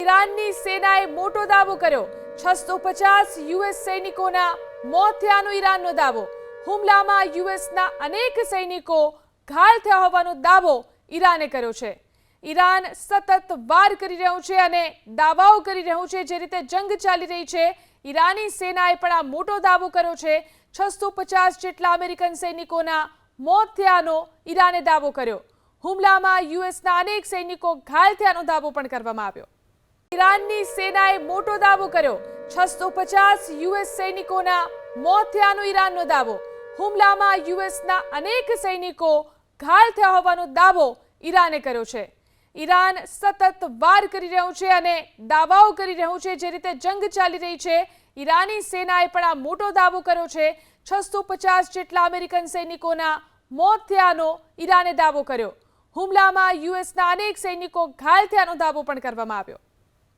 ઈરાનની સેનાએ મોટો દાવો કર્યો। 650 યુએસ સૈનિકોના મોત થયાનો ઈરાનનો દાવો। હુમલામાં યુએસના અનેક સૈનિકો ઘાયલ થયા હોવાનો દાવો ઈરાને કર્યો છે। ઈરાન સતત વાર કરી રહ્યું છે અને દાવાઓ કરી રહ્યું છે। જે રીતે જંગ ચાલી રહી છે, ઈરાની સેનાએ પણ આ મોટો દાવો કર્યો છે। 650 જેટલા અમેરિકન સૈનિકોના મોત થયાનો ઈરાને દાવો કર્યો। હુમલામાં યુએસના અનેક સૈનિકો ઘાયલ થયાનો દાવો પણ કરવામાં આવ્યો। ઈરાનની સેનાએ મોટો દાવો કર્યો। 650 યુએસ સૈનિકોના મોત થયાનો ઈરાનનો દાવો। હુમલામાં યુએસના અનેક સૈનિકો ઘાયલ થયા હોવાનો દાવો ઈરાને કર્યો છે। ઈરાન સતત વાર કરી રહ્યું છે અને દાવાઓ કરી રહ્યું છે। જે રીતે જંગ ચાલી રહી છે, ઈરાની સેનાએ પણ આ મોટો દાવો કર્યો છે। 650 જેટલા અમેરિકન સૈનિકોના મોત થયાનો ઈરાને દાવો કર્યો। હુમલામાં યુએસના અનેક સૈનિકો ઘાયલ થયાનો દાવો પણ કરવામાં આવ્યો।